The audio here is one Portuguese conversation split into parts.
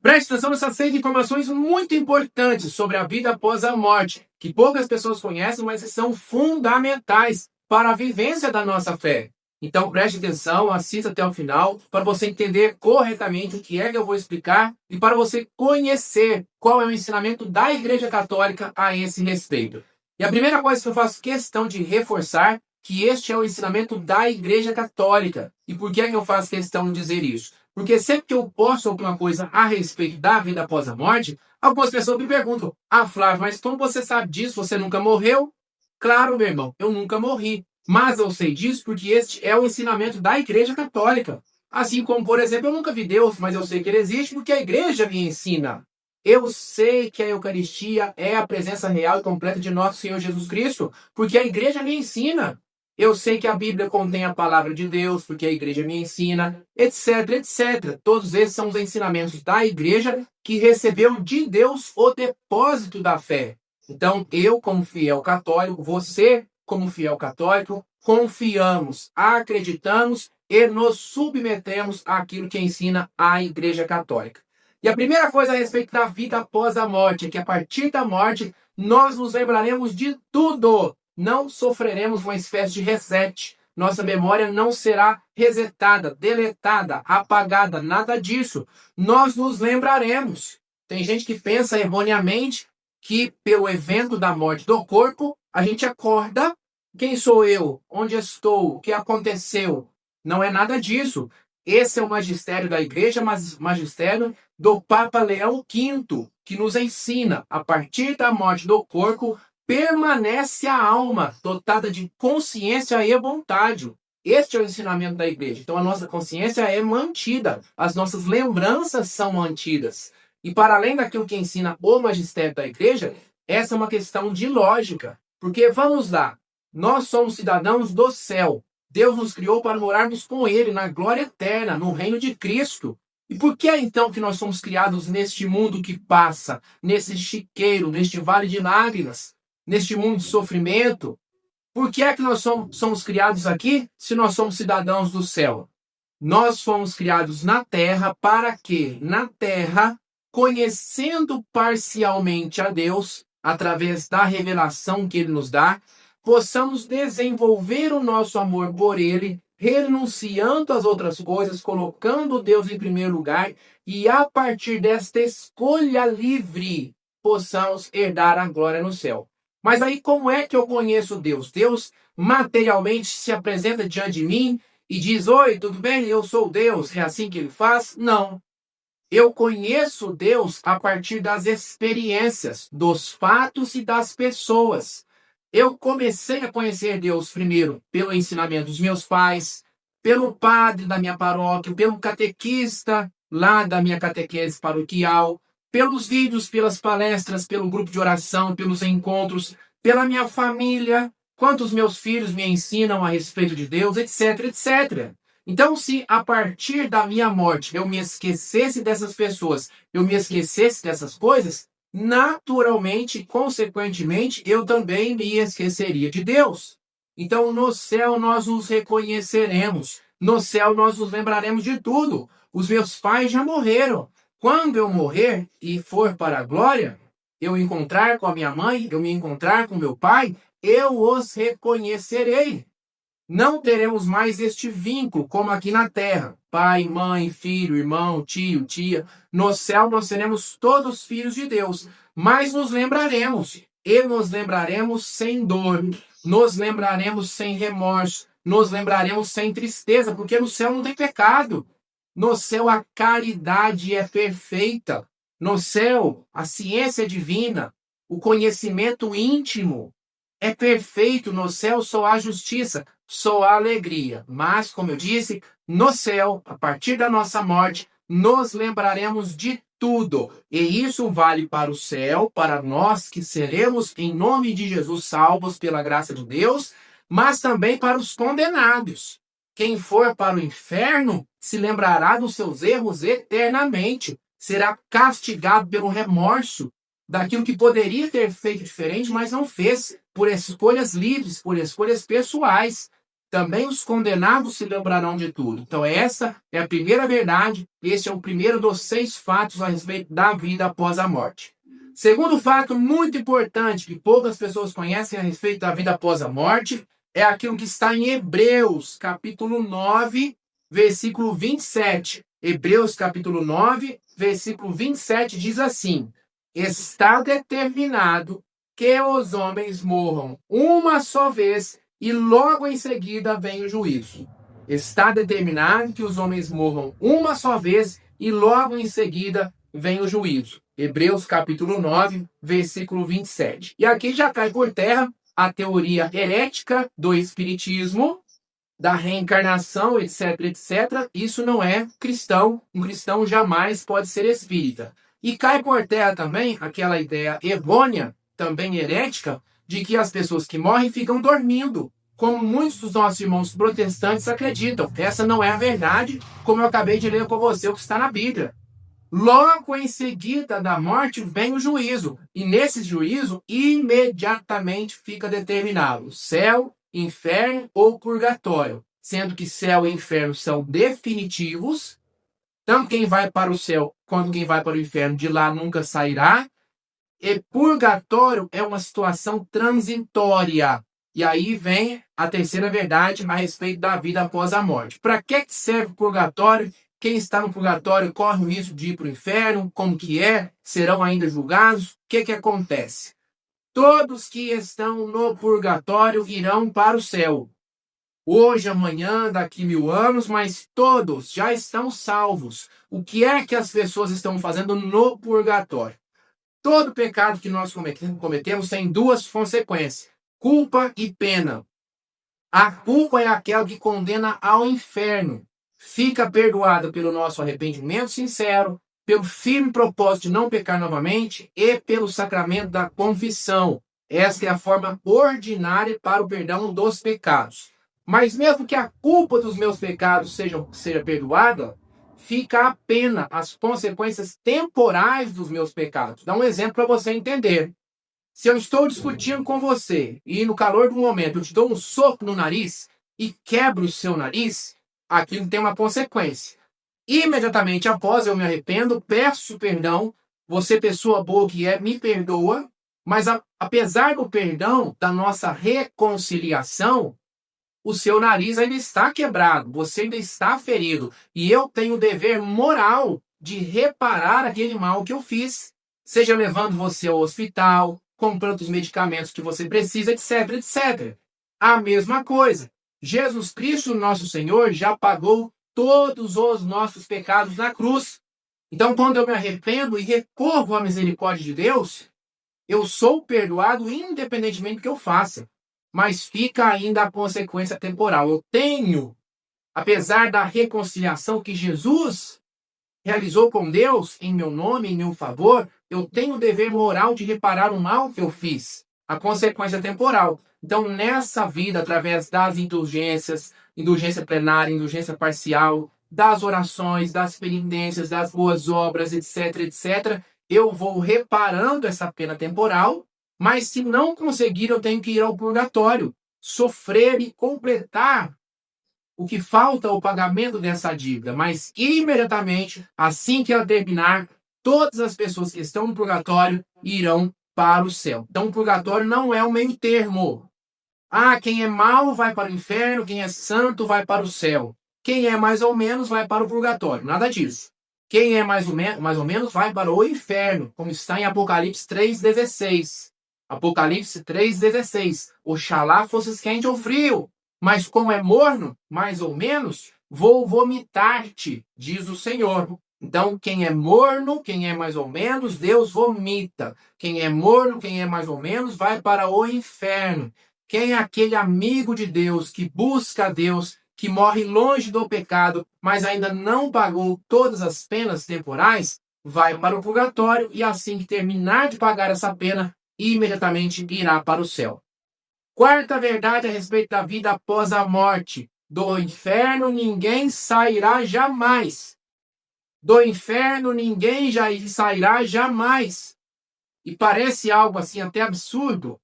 Preste atenção nessas 6 informações muito importantes sobre a vida após a morte, que poucas pessoas conhecem, mas que são fundamentais para a vivência da nossa fé. Então preste atenção, assista até o final, para você entender corretamente o que é que eu vou explicar e para você conhecer qual é o ensinamento da Igreja Católica a esse respeito. E a primeira coisa que eu faço questão de reforçar que este é o ensinamento da Igreja Católica. E por que é que eu faço questão de dizer isso? Porque sempre que eu posto alguma coisa a respeito da vida após a morte, algumas pessoas me perguntam: ah, Flávio, mas como você sabe disso? Você nunca morreu? Claro, meu irmão, eu nunca morri. Mas eu sei disso porque este é o ensinamento da Igreja Católica. Assim como, por exemplo, eu nunca vi Deus, mas eu sei que ele existe porque a Igreja me ensina. Eu sei que a Eucaristia é a presença real e completa de nosso Senhor Jesus Cristo, porque a Igreja me ensina. Eu sei que a Bíblia contém a palavra de Deus, porque a Igreja me ensina, etc, etc. Todos esses são os ensinamentos da Igreja que recebeu de Deus o depósito da fé. Então, eu, como fiel católico, você, como fiel católico, confiamos, acreditamos e nos submetemos àquilo que ensina a Igreja Católica. E a primeira coisa a respeito da vida após a morte é que a partir da morte nós nos lembraremos de tudo. Não sofreremos uma espécie de reset. Nossa memória não será resetada, deletada, apagada, nada disso. Nós nos lembraremos. Tem gente que pensa erroneamente que pelo evento da morte do corpo, a gente acorda. Quem sou eu? Onde estou? O que aconteceu? Não é nada disso. Esse é o magistério da Igreja, mas magistério do Papa Leão V, que nos ensina, a partir da morte do corpo, permanece a alma dotada de consciência e vontade. Este é o ensinamento da Igreja. Então a nossa consciência é mantida, as nossas lembranças são mantidas. E para além daquilo que ensina o magistério da Igreja, essa é uma questão de lógica. Porque vamos lá, nós somos cidadãos do céu. Deus nos criou para morarmos com Ele na glória eterna, no reino de Cristo. E por que então que nós somos criados neste mundo que passa, nesse chiqueiro, neste vale de lágrimas, neste mundo de sofrimento? Por que é que nós somos criados aqui se nós somos cidadãos do céu? Nós fomos criados na terra para que, na terra, conhecendo parcialmente a Deus, através da revelação que Ele nos dá, possamos desenvolver o nosso amor por Ele, renunciando às outras coisas, colocando Deus em primeiro lugar, e a partir desta escolha livre, possamos herdar a glória no céu. Mas aí como é que eu conheço Deus? Deus materialmente se apresenta diante de mim e diz: oi, tudo bem? Eu sou Deus. É assim que Ele faz? Não. Eu conheço Deus a partir das experiências, dos fatos e das pessoas. Eu comecei a conhecer Deus primeiro pelo ensinamento dos meus pais, pelo padre da minha paróquia, pelo catequista lá da minha catequese paroquial, pelos vídeos, pelas palestras, pelo grupo de oração, pelos encontros, pela minha família, quantos meus filhos me ensinam a respeito de Deus, etc, etc. Então, se a partir da minha morte eu me esquecesse dessas pessoas, eu me esquecesse dessas coisas, naturalmente, consequentemente, eu também me esqueceria de Deus. Então, no céu nós nos reconheceremos. No céu nós nos lembraremos de tudo. Os meus pais já morreram. Quando eu morrer e for para a glória, eu encontrar com a minha mãe, eu me encontrar com meu pai, eu os reconhecerei. Não teremos mais este vínculo como aqui na terra. Pai, mãe, filho, irmão, tio, tia. No céu nós seremos todos filhos de Deus. Mas nos lembraremos. E nos lembraremos sem dor. Nos lembraremos sem remorso. Nos lembraremos sem tristeza. Porque no céu não tem pecado. No céu a caridade é perfeita. No céu a ciência é divina. O conhecimento íntimo é perfeito. No céu só há justiça, só há alegria. Mas, como eu disse, no céu, a partir da nossa morte, nos lembraremos de tudo. E isso vale para o céu, para nós que seremos, em nome de Jesus, salvos pela graça de Deus, mas também para os condenados. Quem for para o inferno se lembrará dos seus erros eternamente. Será castigado pelo remorso daquilo que poderia ter feito diferente, mas não fez, por escolhas livres, por escolhas pessoais. também os condenados se lembrarão de tudo. Então essa é a primeira verdade, esse é o primeiro dos 6 fatos a respeito da vida após a morte. Segundo fato muito importante que poucas pessoas conhecem a respeito da vida após a morte é aquilo que está em Hebreus, capítulo 9, versículo 27. Hebreus, capítulo 9, versículo 27 diz assim: está determinado que os homens morram uma só vez e logo em seguida vem o juízo. Está determinado que os homens morram uma só vez e logo em seguida vem o juízo. Hebreus capítulo 9, versículo 27. E aqui já cai por terra a teoria herética do espiritismo, da reencarnação, etc, etc. Isso não é cristão. Um cristão jamais pode ser espírita. E cai por terra também aquela ideia errônea, também herética, de que as pessoas que morrem ficam dormindo, como muitos dos nossos irmãos protestantes acreditam. Essa não é a verdade, como eu acabei de ler com você, o que está na Bíblia. Logo em seguida da morte vem o juízo, e nesse juízo imediatamente fica determinado céu, inferno ou purgatório, sendo que céu e inferno são definitivos, tanto quem vai para o céu quanto quem vai para o inferno de lá nunca sairá, e purgatório é uma situação transitória. E aí vem a terceira verdade a respeito da vida após a morte. Para que serve o purgatório? Quem está no purgatório corre o risco de ir para o inferno? Como que é? Serão ainda julgados? O que acontece? Todos que estão no purgatório irão para o céu. Hoje, amanhã, daqui 1000 anos, mas todos já estão salvos. O que é que as pessoas estão fazendo no purgatório? Todo pecado que nós cometemos tem 2 consequências: culpa e pena. A culpa é aquela que condena ao inferno. Fica perdoada pelo nosso arrependimento sincero, pelo firme propósito de não pecar novamente e pelo sacramento da confissão. Esta é a forma ordinária para o perdão dos pecados. Mas mesmo que a culpa dos meus pecados seja perdoada, fica a pena, as consequências temporais dos meus pecados. Dá um exemplo para você entender. Se eu estou discutindo com você e no calor do momento eu te dou um soco no nariz e quebro o seu nariz, aquilo tem uma consequência. Imediatamente após eu me arrependo, peço perdão, você pessoa boa que é, me perdoa, mas apesar do perdão, da nossa reconciliação, o seu nariz ainda está quebrado, você ainda está ferido, e eu tenho o dever moral de reparar aquele mal que eu fiz, seja levando você ao hospital, comprando os medicamentos que você precisa, etc, etc. A mesma coisa. Jesus Cristo, nosso Senhor, já pagou todos os nossos pecados na cruz. Então, quando eu me arrependo e recorro à misericórdia de Deus, eu sou perdoado independentemente do que eu faça. Mas fica ainda a consequência temporal. Eu tenho, apesar da reconciliação que Jesus realizou com Deus em meu nome, em meu favor, eu tenho o dever moral de reparar o mal que eu fiz. A consequência temporal. Então, nessa vida, através das indulgências, indulgência plenária, indulgência parcial, das orações, das penitências, das boas obras, etc, etc, eu vou reparando essa pena temporal, mas se não conseguir, eu tenho que ir ao purgatório, sofrer e completar o que falta o pagamento dessa dívida, mas imediatamente, assim que ela terminar, todas as pessoas que estão no purgatório irão para o céu. Então, o purgatório não é um meio termo. Quem é mau vai para o inferno, quem é santo vai para o céu. Quem é mais ou menos vai para o purgatório. Nada disso. Quem é mais ou menos vai para o inferno, como está em Apocalipse 3,16. Apocalipse 3,16. Oxalá fosses quente ou frio, mas como é morno, mais ou menos, vou vomitar-te, diz o Senhor. Então, quem é morno, quem é mais ou menos, Deus vomita. Quem é morno, quem é mais ou menos, vai para o inferno. Quem é aquele amigo de Deus, que busca a Deus, que morre longe do pecado, mas ainda não pagou todas as penas temporais, vai para o purgatório e assim que terminar de pagar essa pena, imediatamente irá para o céu. Quarta verdade a respeito da vida após a morte. Do inferno ninguém sairá jamais. Do inferno ninguém já sairá jamais. E parece algo assim até absurdo.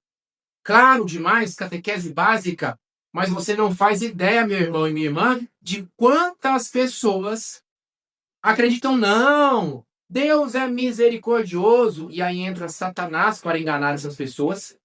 Claro demais, catequese básica, Mas você não faz ideia, meu irmão e minha irmã, de quantas pessoas acreditam, não, Deus é misericordioso, e aí entra Satanás para enganar essas pessoas.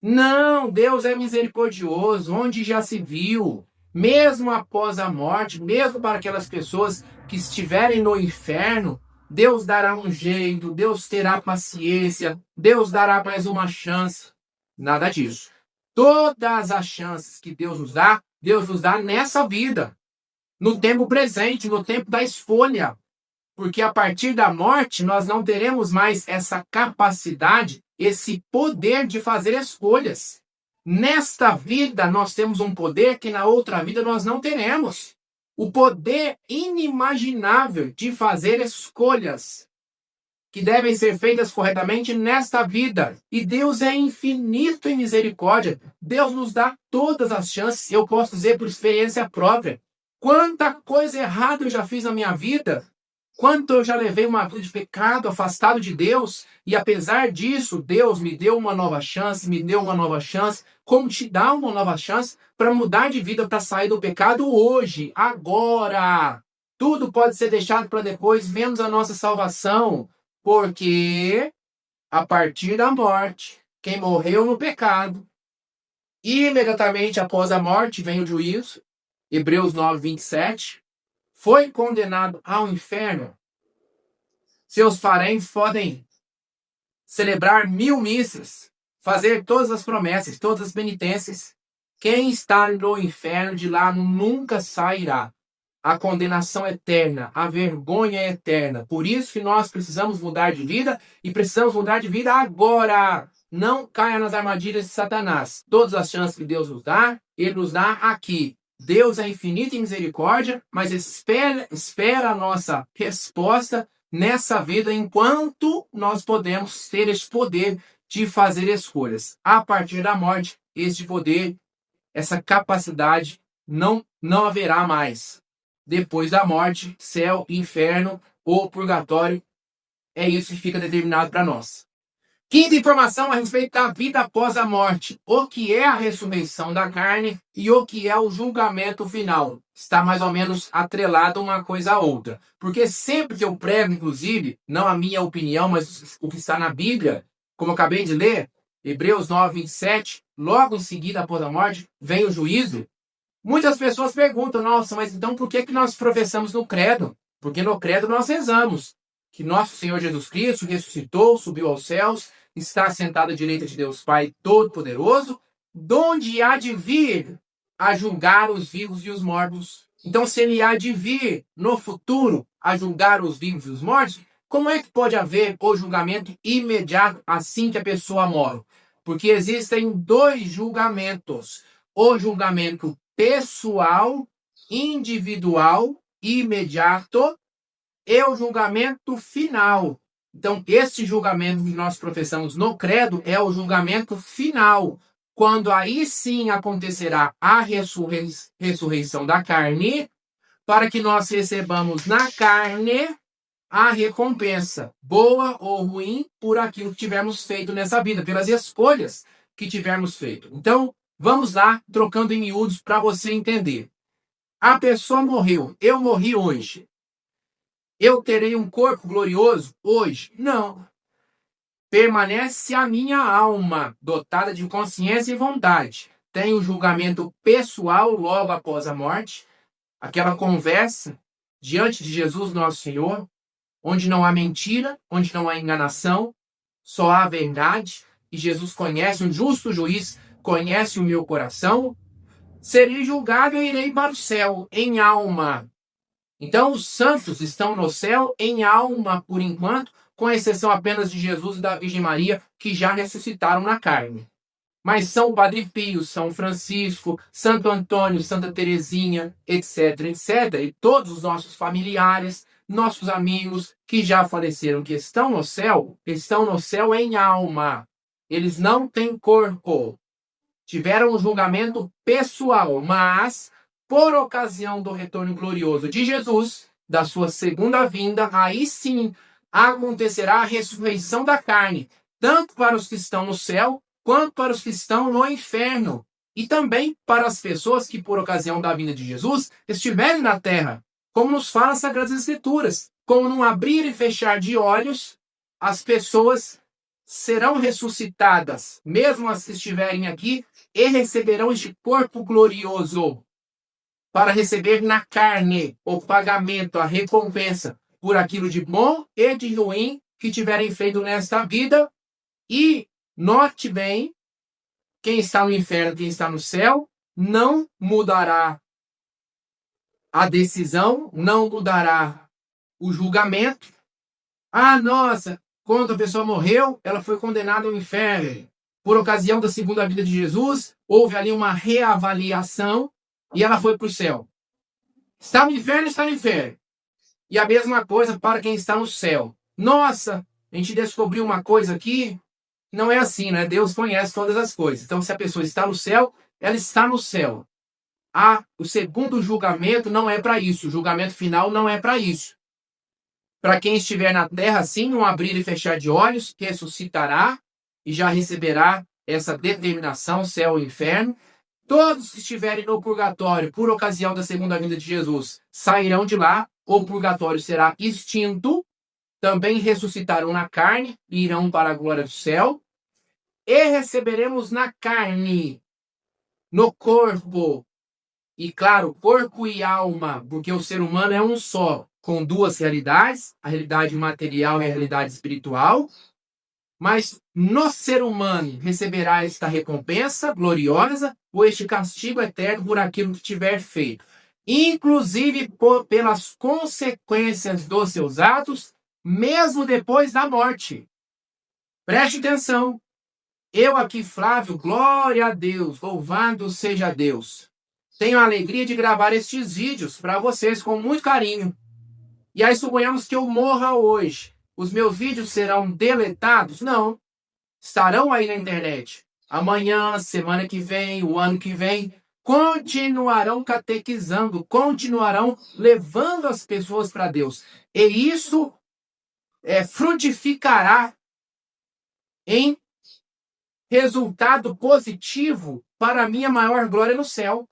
Não, Deus é misericordioso, onde já se viu, mesmo após a morte, mesmo para aquelas pessoas que estiverem no inferno, Deus dará um jeito, Deus terá paciência, Deus dará mais uma chance. Nada disso. Todas as chances que Deus nos dá nessa vida, no tempo presente, no tempo da escolha. Porque a partir da morte, nós não teremos mais essa capacidade, esse poder de fazer escolhas. Nesta vida, nós temos um poder que na outra vida nós não teremos. O poder inimaginável de fazer escolhas que devem ser feitas corretamente nesta vida. E Deus é infinito em misericórdia. Deus nos dá todas as chances. Eu posso dizer por experiência própria. Quanta coisa errada eu já fiz na minha vida. Quanto eu já levei uma vida de pecado, afastado de Deus, e apesar disso, Deus me deu uma nova chance, como te dá uma nova chance para mudar de vida, para sair do pecado hoje, agora. Tudo pode ser deixado para depois, menos a nossa salvação, porque a partir da morte, quem morreu no pecado, imediatamente após a morte vem o juízo, Hebreus 9:27, foi condenado ao inferno. Seus parentes podem celebrar 1000 missas, fazer todas as promessas, todas as penitências. Quem está no inferno de lá nunca sairá. A condenação eterna, a vergonha é eterna. Por isso que nós precisamos mudar de vida e precisamos mudar de vida agora. Não caia nas armadilhas de Satanás. Todas as chances que Deus nos dá, Ele nos dá aqui. Deus é infinito em misericórdia, mas espera a nossa resposta nessa vida enquanto nós podemos ter esse poder de fazer escolhas. A partir da morte, esse poder, essa capacidade não haverá mais. Depois da morte, céu, inferno ou purgatório, é isso que fica determinado para nós. Quinta informação a respeito da vida após a morte. O que é a ressurreição da carne e o que é o julgamento final. Está mais ou menos atrelado uma coisa à outra. Porque sempre que eu prego, inclusive, não a minha opinião, mas o que está na Bíblia, como eu acabei de ler, Hebreus 9:27, logo em seguida após a morte, vem o juízo. Muitas pessoas perguntam, nossa, mas então por que nós professamos no credo? Porque no credo nós rezamos que nosso Senhor Jesus Cristo ressuscitou, subiu aos céus, está sentado à direita de Deus Pai Todo-Poderoso, donde há de vir a julgar os vivos e os mortos. Então, se ele há de vir no futuro a julgar os vivos e os mortos, como é que pode haver o julgamento imediato assim que a pessoa morre? Porque existem 2 julgamentos. O julgamento pessoal, individual, imediato, e o julgamento final. Então, esse julgamento que nós professamos no credo é o julgamento final, quando aí sim acontecerá a ressurreição da carne, para que nós recebamos na carne a recompensa, boa ou ruim, por aquilo que tivermos feito nessa vida, pelas escolhas que tivermos feito. Então, vamos lá, trocando em miúdos para você entender. A pessoa morreu, eu morri hoje. Eu terei um corpo glorioso hoje? Não. Permanece a minha alma, dotada de consciência e vontade. Tem o julgamento pessoal logo após a morte, aquela conversa diante de Jesus, nosso Senhor, onde não há mentira, onde não há enganação, só há verdade, e Jesus conhece, um justo juiz, conhece o meu coração. Serei julgado e irei para o céu, em alma. Então, os santos estão no céu em alma, por enquanto, com exceção apenas de Jesus e da Virgem Maria, que já ressuscitaram na carne. Mas São Padre Pio, São Francisco, Santo Antônio, Santa Teresinha, etc., etc., e todos os nossos familiares, nossos amigos que já faleceram, que estão no céu em alma. Eles não têm corpo. Tiveram um julgamento pessoal, mas por ocasião do retorno glorioso de Jesus, da sua segunda vinda, aí sim acontecerá a ressurreição da carne, tanto para os que estão no céu, quanto para os que estão no inferno. e também para as pessoas que, por ocasião da vinda de Jesus, estiverem na terra, como nos fala as Sagradas Escrituras. Como num abrir e fechar de olhos, as pessoas serão ressuscitadas, mesmo as que estiverem aqui, e receberão este corpo glorioso, para receber na carne o pagamento, a recompensa, por aquilo de bom e de ruim que tiverem feito nesta vida. E note bem, quem está no inferno, quem está no céu, não mudará a decisão, não mudará o julgamento. Ah, nossa, quando a pessoa morreu, ela foi condenada ao inferno. Por ocasião da segunda vida de Jesus, houve ali uma reavaliação e ela foi para o céu. Está no inferno, está no inferno. E a mesma coisa para quem está no céu. Nossa, a gente descobriu uma coisa aqui. Não é assim, né? Deus conhece todas as coisas. Então, se a pessoa está no céu, ela está no céu. O segundo julgamento não é para isso. O julgamento final não é para isso. Para quem estiver na terra, sim, num abrir e fechar de olhos, ressuscitará e já receberá essa determinação, céu e inferno. Todos que estiverem no purgatório por ocasião da segunda vinda de Jesus sairão de lá. O purgatório será extinto. Também ressuscitarão na carne e irão para a glória do céu. E receberemos na carne, no corpo. E claro, corpo e alma, porque o ser humano é um só, com duas realidades, a realidade material e a realidade espiritual. Mas no ser humano receberá esta recompensa gloriosa ou este castigo eterno por aquilo que tiver feito. Inclusive pelas consequências dos seus atos, mesmo depois da morte. Preste atenção. Eu aqui, Flávio, glória a Deus, louvado seja Deus. Tenho a alegria de gravar estes vídeos para vocês com muito carinho. E aí suponhamos que eu morra hoje. Os meus vídeos serão deletados? Não. Estarão aí na internet. Amanhã, semana que vem, o ano que vem, continuarão catequizando, continuarão levando as pessoas para Deus. E isso frutificará em resultado positivo para a minha maior glória no céu.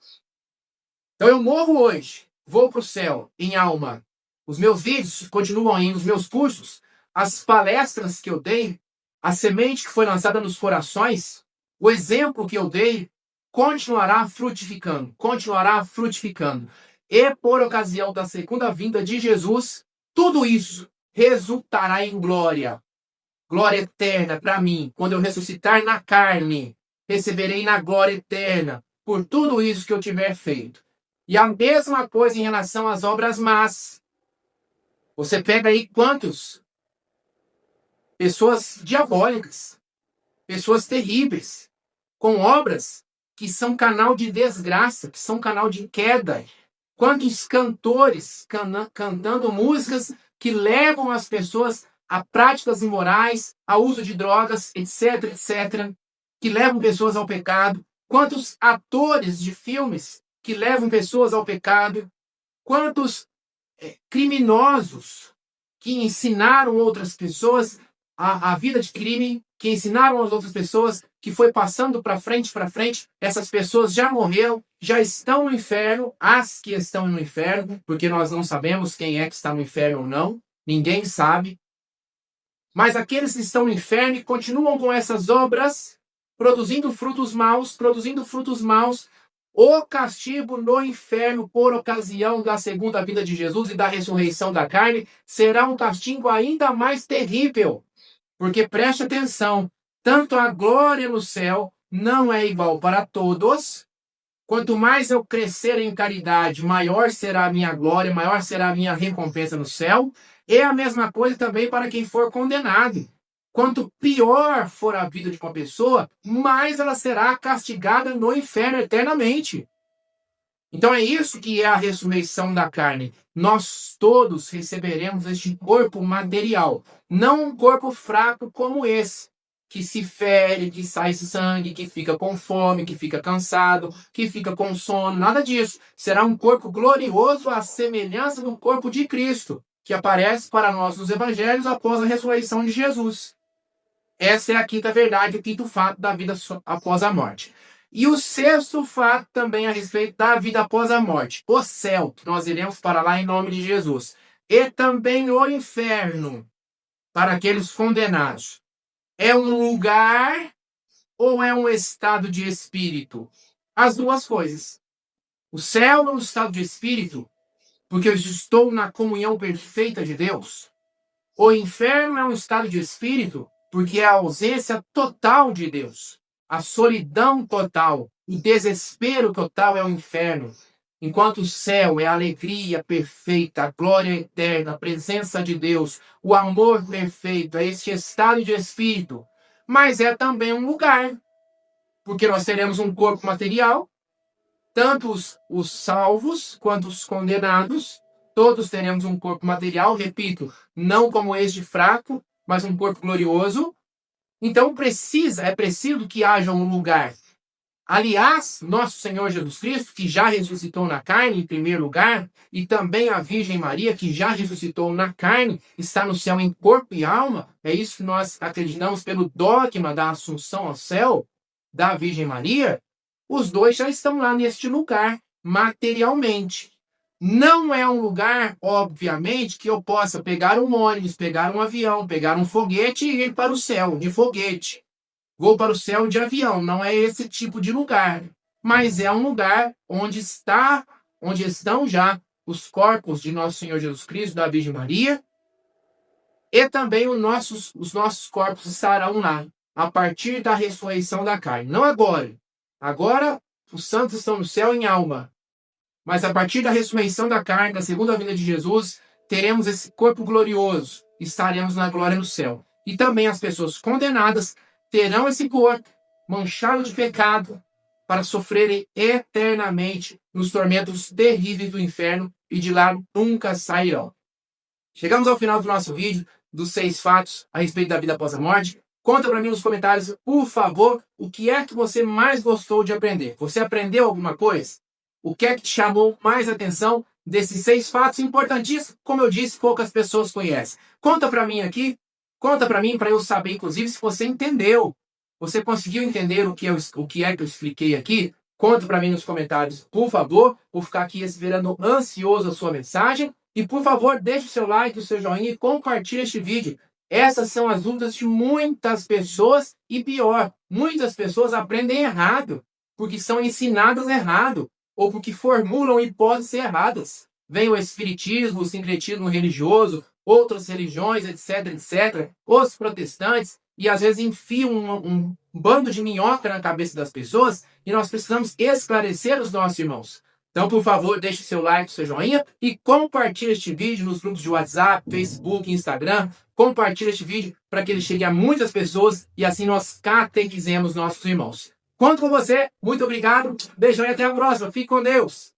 Então eu morro hoje, vou para o céu em alma. Os meus vídeos continuam aí, os meus cursos, as palestras que eu dei, a semente que foi lançada nos corações, o exemplo que eu dei, continuará frutificando, continuará frutificando. E por ocasião da segunda vinda de Jesus, tudo isso resultará em glória. Glória eterna para mim. Quando eu ressuscitar na carne, receberei na glória eterna por tudo isso que eu tiver feito. E a mesma coisa em relação às obras más. Você pega aí quantos? Pessoas diabólicas, pessoas terríveis, com obras que são canal de desgraça, que são canal de queda. Quantos cantores cantando músicas que levam as pessoas a práticas imorais, a uso de drogas, etc, etc, que levam pessoas ao pecado. Quantos atores de filmes que levam pessoas ao pecado. Quantos criminosos que ensinaram outras pessoas a vida de crime, que ensinaram as outras pessoas, que foi passando para frente, essas pessoas já morreram, já estão no inferno, as que estão no inferno, porque nós não sabemos quem é que está no inferno ou não, ninguém sabe. Mas aqueles que estão no inferno e continuam com essas obras, produzindo frutos maus, o castigo no inferno por ocasião da segunda vinda de Jesus e da ressurreição da carne será um castigo ainda mais terrível. Porque preste atenção, tanto a glória no céu não é igual para todos. Quanto mais eu crescer em caridade, maior será a minha glória, maior será a minha recompensa no céu. E a mesma coisa também para quem for condenado. Quanto pior for a vida de uma pessoa, mais ela será castigada no inferno eternamente. Então é isso que é a ressurreição da carne. Nós todos receberemos este corpo material, não um corpo fraco como esse, que se fere, que sai sangue, que fica com fome, que fica cansado, que fica com sono, nada disso. Será um corpo glorioso à semelhança do corpo de Cristo, que aparece para nós nos evangelhos após a ressurreição de Jesus. Essa é a quinta verdade, o quinto fato da vida após a morte. E o sexto fato também a respeito da vida após a morte. O céu, que nós iremos para lá em nome de Jesus. E também o inferno, para aqueles condenados. É um lugar ou é um estado de espírito? As duas coisas. O céu é um estado de espírito, porque eu estou na comunhão perfeita de Deus. O inferno é um estado de espírito, porque é a ausência total de Deus. A solidão total, o desespero total é o inferno. Enquanto o céu é a alegria perfeita, a glória eterna, a presença de Deus, o amor perfeito, é este estado de espírito. Mas é também um lugar, porque nós teremos um corpo material, tanto os salvos quanto os condenados, todos teremos um corpo material, repito, não como este fraco, mas um corpo glorioso. Então é preciso que haja um lugar. Aliás, nosso Senhor Jesus Cristo, que já ressuscitou na carne em primeiro lugar, e também a Virgem Maria, que já ressuscitou na carne, está no céu em corpo e alma. É isso que nós acreditamos pelo dogma da Assunção ao céu da Virgem Maria. Os dois já estão lá neste lugar, materialmente. Não é um lugar, obviamente, que eu possa pegar um ônibus, pegar um avião, pegar um foguete e ir para o céu de foguete. Vou para o céu de avião. Não é esse tipo de lugar. Mas é um lugar onde estão já os corpos de nosso Senhor Jesus Cristo, da Virgem Maria, e também os nossos corpos estarão lá, a partir da ressurreição da carne. Não agora. Agora, os santos estão no céu em alma. Mas a partir da ressurreição da carne, da segunda vinda de Jesus, teremos esse corpo glorioso. Estaremos na glória no céu. E também as pessoas condenadas terão esse corpo manchado de pecado para sofrerem eternamente nos tormentos terríveis do inferno e de lá nunca sairão. Chegamos ao final do nosso vídeo dos 6 fatos a respeito da vida após a morte. Conta para mim nos comentários, por favor, o que é que você mais gostou de aprender. Você aprendeu alguma coisa? O que é que te chamou mais atenção desses 6 fatos importantíssimos? Como eu disse, poucas pessoas conhecem. Conta para mim aqui, conta para mim para eu saber, inclusive, se você entendeu. Você conseguiu entender o que é que eu expliquei aqui? Conta para mim nos comentários, por favor. Vou ficar aqui esperando ansioso a sua mensagem. E, por favor, deixe o seu like, o seu joinha e compartilhe este vídeo. Essas são as dúvidas de muitas pessoas e, pior, muitas pessoas aprendem errado, porque são ensinadas errado, ou porque formulam hipóteses erradas. Vem o espiritismo, o sincretismo religioso, outras religiões, etc, etc, os protestantes, e às vezes enfiam um bando de minhoca na cabeça das pessoas, e nós precisamos esclarecer os nossos irmãos. Então, por favor, deixe seu like, seu joinha e compartilhe este vídeo nos grupos de WhatsApp, Facebook, Instagram. Compartilhe este vídeo para que ele chegue a muitas pessoas e assim nós catequizemos nossos irmãos. Conto com você. Muito obrigado. Beijão e até a próxima. Fique com Deus.